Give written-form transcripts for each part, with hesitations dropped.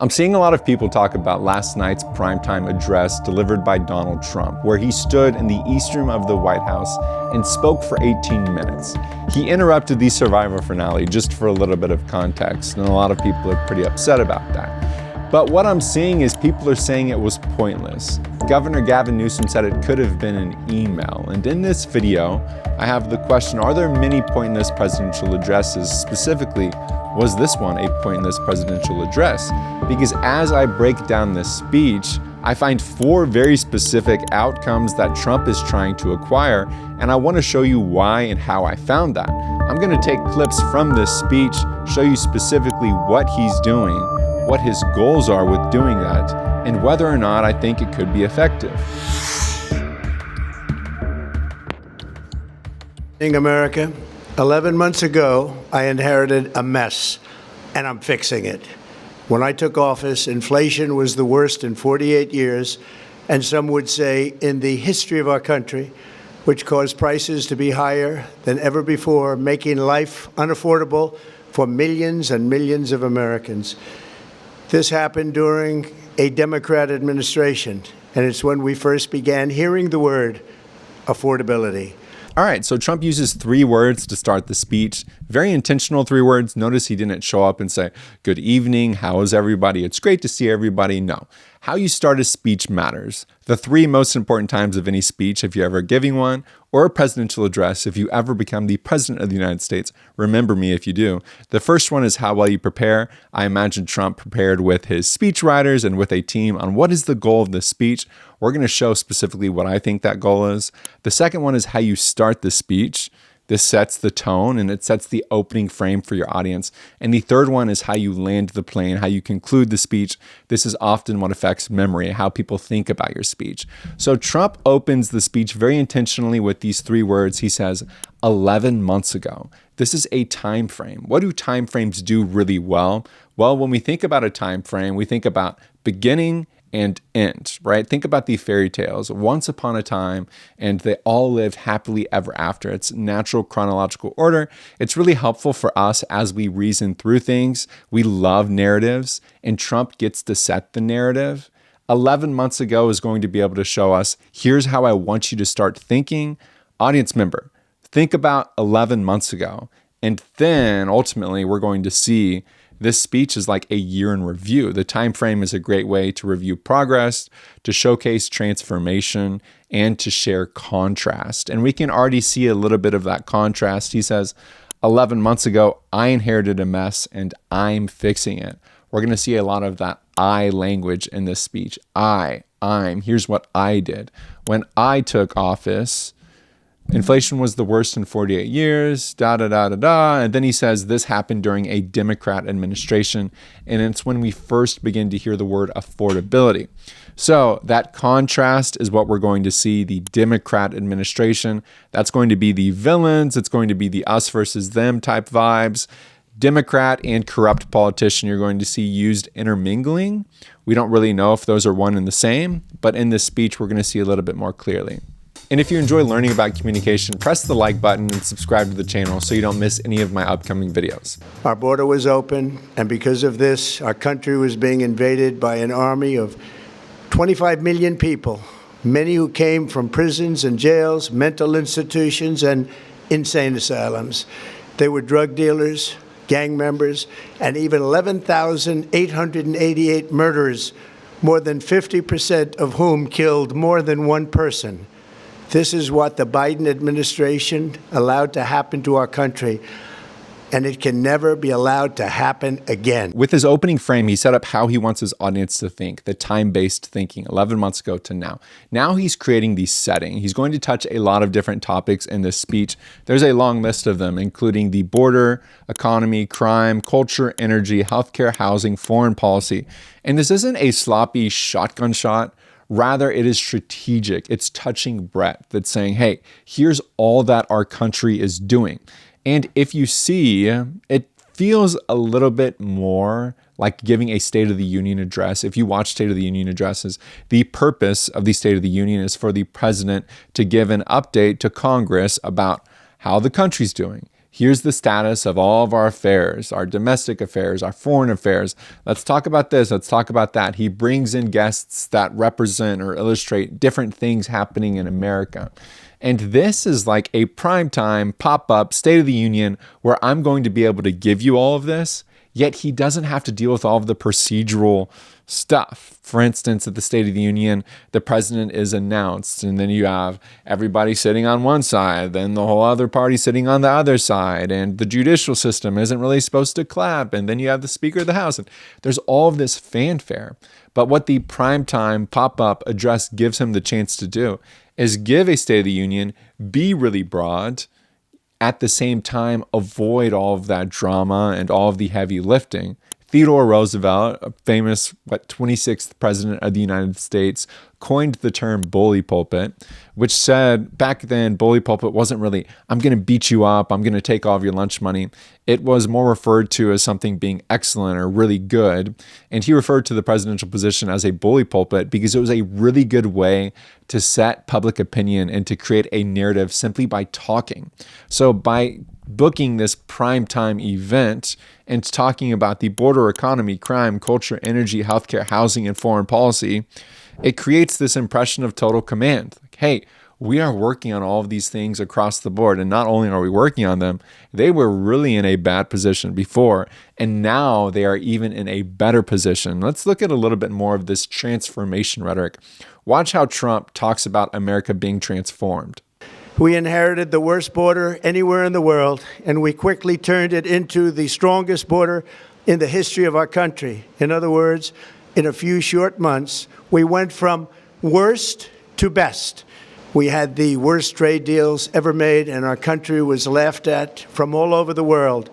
I'm seeing a lot of people talk about last night's primetime address delivered by Donald Trump, where he stood in the east room of the White House and spoke for 18 minutes. He interrupted the Survivor finale, just for a little bit of context, and a lot of people are pretty upset about that. But what I'm seeing is people are saying it was pointless. Governor Gavin Newsom said it could have been an email. And in this video, I have the question, are there many pointless presidential addresses? Specifically, was this one a pointless presidential address? Because as I break down this speech, I find 4 very specific outcomes that Trump is trying to acquire, and I want to show you why and how I found that. I'm going to take clips from this speech, show you specifically what he's doing, what his goals are with doing that, and whether or not I think it could be effective. In America, 11 months ago, I inherited a mess, and I'm fixing it. When I took office, inflation was the worst in 48 years, and some would say in the history of our country, which caused prices to be higher than ever before, making life unaffordable for millions and millions of Americans. This happened during a Democrat administration, and it's when we first began hearing the word affordability. All right, so Trump uses 3 words to start the speech. Very intentional 3 words. Notice he didn't show up and say, "Good evening, how is everybody? It's great to see everybody." No. How you start a speech matters. The 3 most important times of any speech, if you're ever giving one, or a presidential address, if you ever become the president of the United States, remember me if you do. The first one is how well you prepare. I imagine Trump prepared with his speechwriters and with a team on what is the goal of this speech. We're going to show specifically what I think that goal is. The second one is how you start the speech. This sets the tone and it sets the opening frame for your audience. And the third one is how you land the plane, how you conclude the speech. This is often what affects memory, how people think about your speech. So Trump opens the speech very intentionally with these 3 words. He says, 11 months ago. This is a time frame. What do time frames do really well? Well, when we think about a time frame, we think about beginning and end, right? Think about the fairy tales. Once upon a time, and they all lived happily ever after. It's natural chronological order. It's really helpful for us as we reason through things. We love narratives, and Trump gets to set the narrative. 11 months ago is going to be able to show us, here's how I want you to start thinking. Audience member, think about 11 months ago. And then ultimately, we're going to see this speech is like a year in review. The time frame is a great way to review progress, to showcase transformation, and to share contrast. And we can already see a little bit of that contrast. He says, 11 months ago, I inherited a mess and I'm fixing it. We're going to see a lot of that I language in this speech. I'm. Here's what I did. When I took office, inflation was the worst in 48 years, And then he says this happened during a Democrat administration. And it's when we first begin to hear the word affordability. So that contrast is what we're going to see. The Democrat administration, that's going to be the villains. It's going to be the us versus them type vibes. Democrat and corrupt politician you're going to see used intermingling. We don't really know if those are one and the same, but in this speech, we're going to see a little bit more clearly. And if you enjoy learning about communication, press the like button and subscribe to the channel so you don't miss any of my upcoming videos. Our border was open, and because of this, our country was being invaded by an army of 25 million people, many who came from prisons and jails, mental institutions, and insane asylums. They were drug dealers, gang members, and even 11,888 murderers, more than 50% of whom killed more than one person. This is what the Biden administration allowed to happen to our country, and it can never be allowed to happen again. With his opening frame, he set up how he wants his audience to think, the time-based thinking, 11 months ago to now. Now he's creating the setting. He's going to touch a lot of different topics in this speech. There's a long list of them, including the border, economy, crime, culture, energy, healthcare, housing, foreign policy. And this isn't a sloppy shotgun shot. Rather, it is strategic. It's touching breadth. It's saying, hey, here's all that our country is doing. And if you see, it feels a little bit more like giving a State of the Union address. If you watch State of the Union addresses, the purpose of the State of the Union is for the president to give an update to Congress about how the country's doing. Here's the status of all of our affairs, our domestic affairs, our foreign affairs. Let's talk about this. Let's talk about that. He brings in guests that represent or illustrate different things happening in America. And this is like a primetime pop-up State of the Union where I'm going to be able to give you all of this, yet he doesn't have to deal with all of the procedural stuff. For instance, at the State of the Union, the president is announced, and then you have everybody sitting on one side, then the whole other party sitting on the other side, and the judicial system isn't really supposed to clap, and then you have the Speaker of the House. And there's all of this fanfare. But what the primetime pop-up address gives him the chance to do is give a State of the Union, be really broad, at the same time avoid all of that drama and all of the heavy lifting. Theodore Roosevelt, a famous 26th president of the United States, coined the term bully pulpit, which said back then bully pulpit wasn't really, I'm going to beat you up, I'm going to take all of your lunch money. It was more referred to as something being excellent or really good. And he referred to the presidential position as a bully pulpit because it was a really good way to set public opinion and to create a narrative simply by talking. So by booking this primetime event and talking about the border economy, crime, culture, energy, healthcare, housing, and foreign policy, it creates this impression of total command. Like, hey, we are working on all of these things across the board. And not only are we working on them, they were really in a bad position before. And now they are even in a better position. Let's look at a little bit more of this transformation rhetoric. Watch how Trump talks about America being transformed. We inherited the worst border anywhere in the world, and we quickly turned it into the strongest border in the history of our country. In other words, in a few short months, we went from worst to best. We had the worst trade deals ever made, and our country was laughed at from all over the world.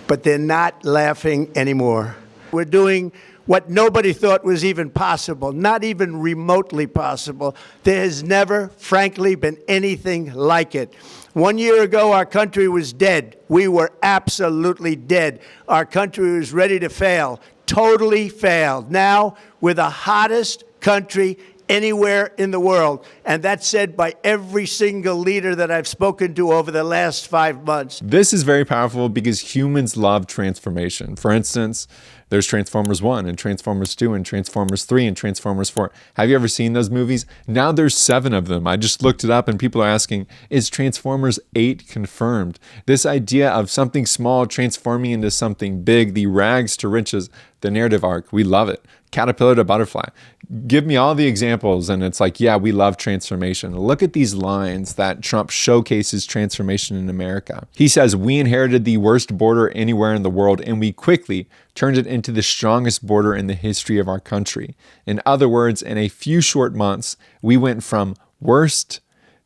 But they're not laughing anymore. We're doing what nobody thought was even possible, not even remotely possible. There has never, frankly, been anything like it. 1 year ago, our country was dead. We were absolutely dead. Our country was ready to fail, totally failed. Now, we're the hottest country anywhere in the world. And that's said by every single leader that I've spoken to over the last 5 months. This is very powerful because humans love transformation. For instance, there's Transformers 1 and Transformers 2 and Transformers 3 and Transformers 4. Have you ever seen those movies? Now there's 7 of them. I just looked it up and people are asking, is Transformers 8 confirmed? This idea of something small transforming into something big, the rags to riches, the narrative arc, we love it. Caterpillar to butterfly. Give me all the examples and it's like, yeah, we love transformation. Look at these lines that Trump showcases transformation in America. He says, we inherited the worst border anywhere in the world and we quickly turned it into the strongest border in the history of our country. In other words, in a few short months, we went from worst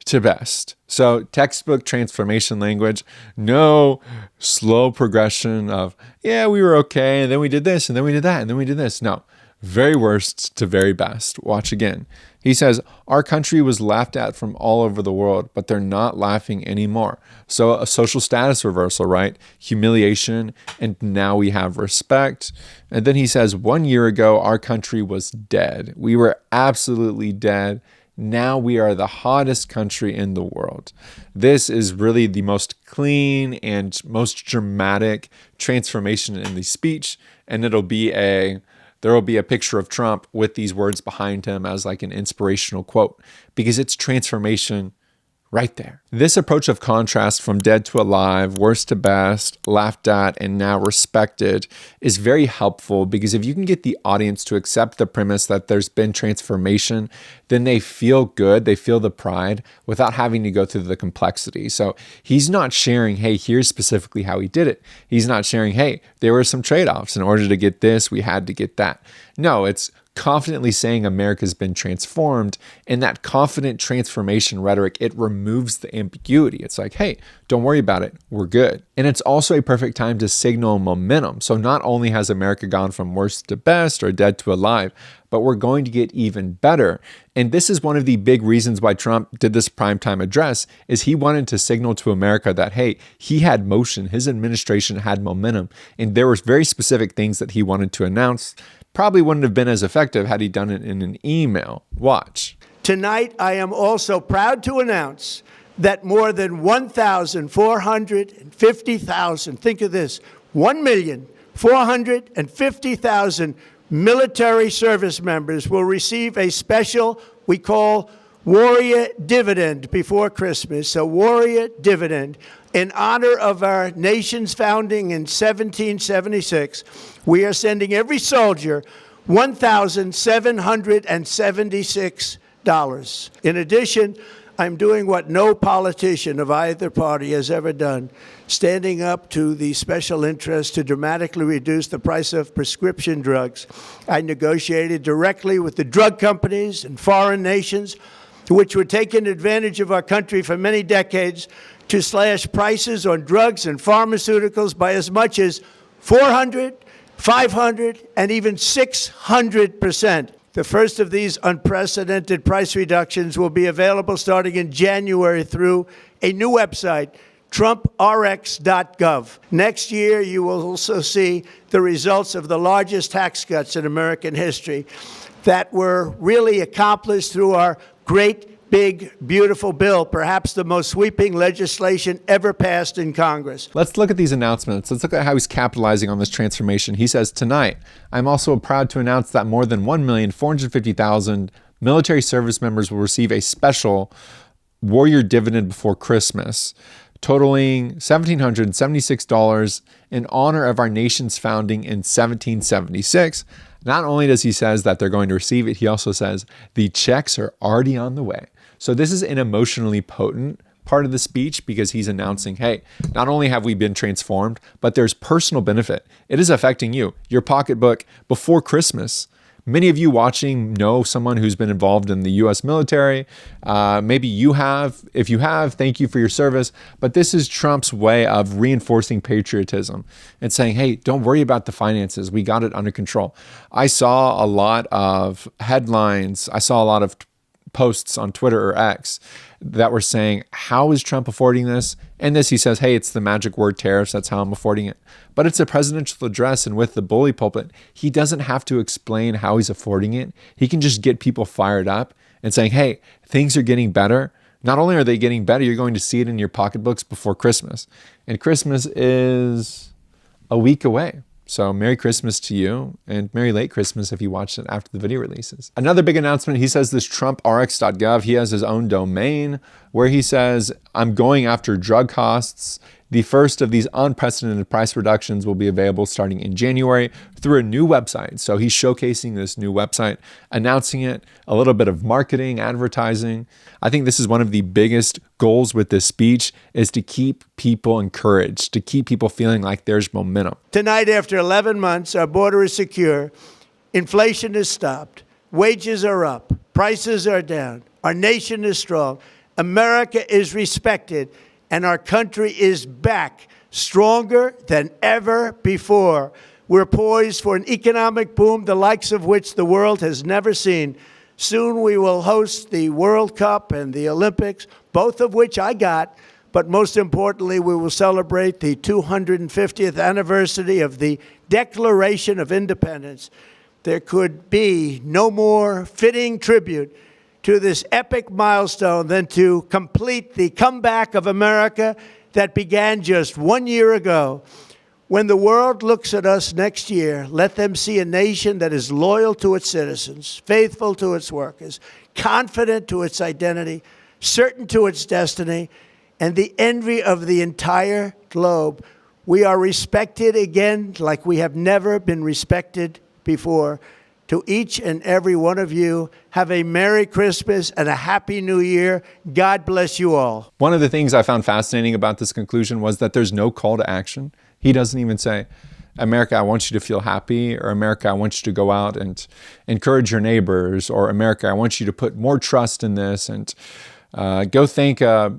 to best. So textbook transformation language, no slow progression of, yeah, we were okay, and then we did this, and then we did that, and then we did this. No, very worst to very best. Watch again. He says, our country was laughed at from all over the world, but they're not laughing anymore. So a social status reversal, right? Humiliation, and now we have respect. And then he says, 1 year ago, our country was dead. We were absolutely dead. Now we are the hottest country in the world. This is really the most clean and most dramatic transformation in the speech. And there will be a picture of Trump with these words behind him as like an inspirational quote, because it's transformation right there. This approach of contrast from dead to alive, worst to best, laughed at, and now respected is very helpful because if you can get the audience to accept the premise that there's been transformation, then they feel good, they feel the pride without having to go through the complexity. So he's not sharing, hey, here's specifically how he did it. He's not sharing, hey, there were some trade-offs. In order to get this, we had to get that. No, it's confidently saying America's been transformed, and that confident transformation rhetoric, it removes the ambiguity. It's like, hey, don't worry about it, we're good. And it's also a perfect time to signal momentum. So not only has America gone from worst to best or dead to alive, but we're going to get even better. And this is one of the big reasons why Trump did this primetime address, is he wanted to signal to America that, hey, he had motion, his administration had momentum, and there were very specific things that he wanted to announce. Probably wouldn't have been as effective had he done it in an email. Watch. Tonight, I am also proud to announce that more than 1,450,000, think of this, 1,450,000 military service members will receive a special, we call warrior dividend before Christmas, a warrior dividend. In honor of our nation's founding in 1776, we are sending every soldier $1,776. In addition, I'm doing what no politician of either party has ever done, standing up to the special interest to dramatically reduce the price of prescription drugs. I negotiated directly with the drug companies and foreign nations, which were taking advantage of our country for many decades, to slash prices on drugs and pharmaceuticals by as much as 400, 500, and even 600%. The first of these unprecedented price reductions will be available starting in January through a new website, TrumpRx.gov. Next year, you will also see the results of the largest tax cuts in American history that were really accomplished through our great, big, beautiful bill, perhaps the most sweeping legislation ever passed in Congress. Let's look at these announcements. Let's look at how he's capitalizing on this transformation. He says, tonight, I'm also proud to announce that more than 1,450,000 military service members will receive a special warrior dividend before Christmas, totaling $1,776 in honor of our nation's founding in 1776. Not only does he says that they're going to receive it, he also says the checks are already on the way. So this is an emotionally potent part of the speech because he's announcing, hey, not only have we been transformed, but there's personal benefit. It is affecting you, your pocketbook before Christmas. Many of you watching know someone who's been involved in the U.S. military. Maybe you have. If you have, thank you for your service. But this is Trump's way of reinforcing patriotism and saying, hey, don't worry about the finances. We got it under control. I saw a lot of headlines. I saw a lot of posts on Twitter or X that were saying, how is Trump affording this? And this, he says, hey, it's the magic word tariffs. That's how I'm affording it. But it's a presidential address. And with the bully pulpit, he doesn't have to explain how he's affording it. He can just get people fired up and saying, hey, things are getting better. Not only are they getting better, you're going to see it in your pocketbooks before Christmas. And Christmas is a week away. So Merry Christmas to you, and Merry Late Christmas if you watched it after the video releases. Another big announcement, he says this TrumpRx.gov, he has his own domain where he says, I'm going after drug costs. The first of these unprecedented price reductions will be available starting in January through a new website. So he's showcasing this new website, announcing it, a little bit of marketing, advertising. I think this is one of the biggest goals with this speech is to keep people encouraged, to keep people feeling like there's momentum. Tonight, after 11 months, our border is secure. Inflation is stopped. Wages are up. Prices are down. Our nation is strong. America is respected. And our country is back, stronger than ever before. We're poised for an economic boom, the likes of which the world has never seen. Soon we will host the World Cup and the Olympics, both of which I got. But most importantly, we will celebrate the 250th anniversary of the Declaration of Independence. There could be no more fitting tribute to this epic milestone than to complete the comeback of America that began just 1 year ago. When the world looks at us next year, let them see a nation that is loyal to its citizens, faithful to its workers, confident to its identity, certain to its destiny, and the envy of the entire globe. We are respected again like we have never been respected before. To each and every one of you, have a Merry Christmas and a Happy New Year. God bless you all. One of the things I found fascinating about this conclusion was that there's no call to action. He doesn't even say, America, I want you to feel happy, or America, I want you to go out and encourage your neighbors, or America, I want you to put more trust in this and go thank a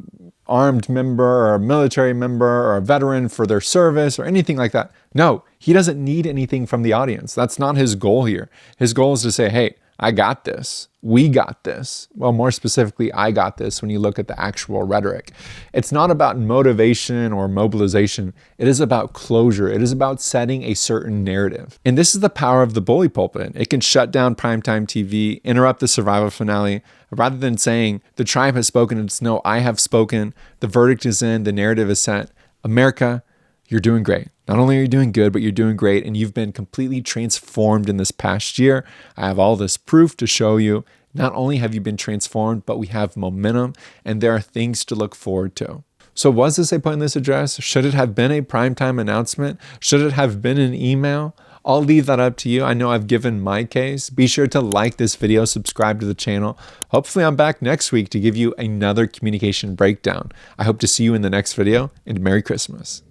armed member or a military member or a veteran for their service or anything like that. No, he doesn't need anything from the audience. That's not his goal here. His goal is to say, hey, I got this. We got this. Well, more specifically, I got this when you look at the actual rhetoric. It's not about motivation or mobilization. It is about closure. It is about setting a certain narrative. And this is the power of the bully pulpit. It can shut down primetime TV, interrupt the survival finale, rather than saying, the tribe has spoken, it's no, I have spoken, the verdict is in, the narrative is set. America, you're doing great. Not only are you doing good, but you're doing great, and you've been completely transformed in this past year. I have all this proof to show you. Not only have you been transformed, but we have momentum, and there are things to look forward to. So was this a pointless address? Should it have been a primetime announcement? Should it have been an email? I'll leave that up to you. I know I've given my case. Be sure to like this video, subscribe to the channel. Hopefully I'm back next week to give you another communication breakdown. I hope to see you in the next video, and Merry Christmas.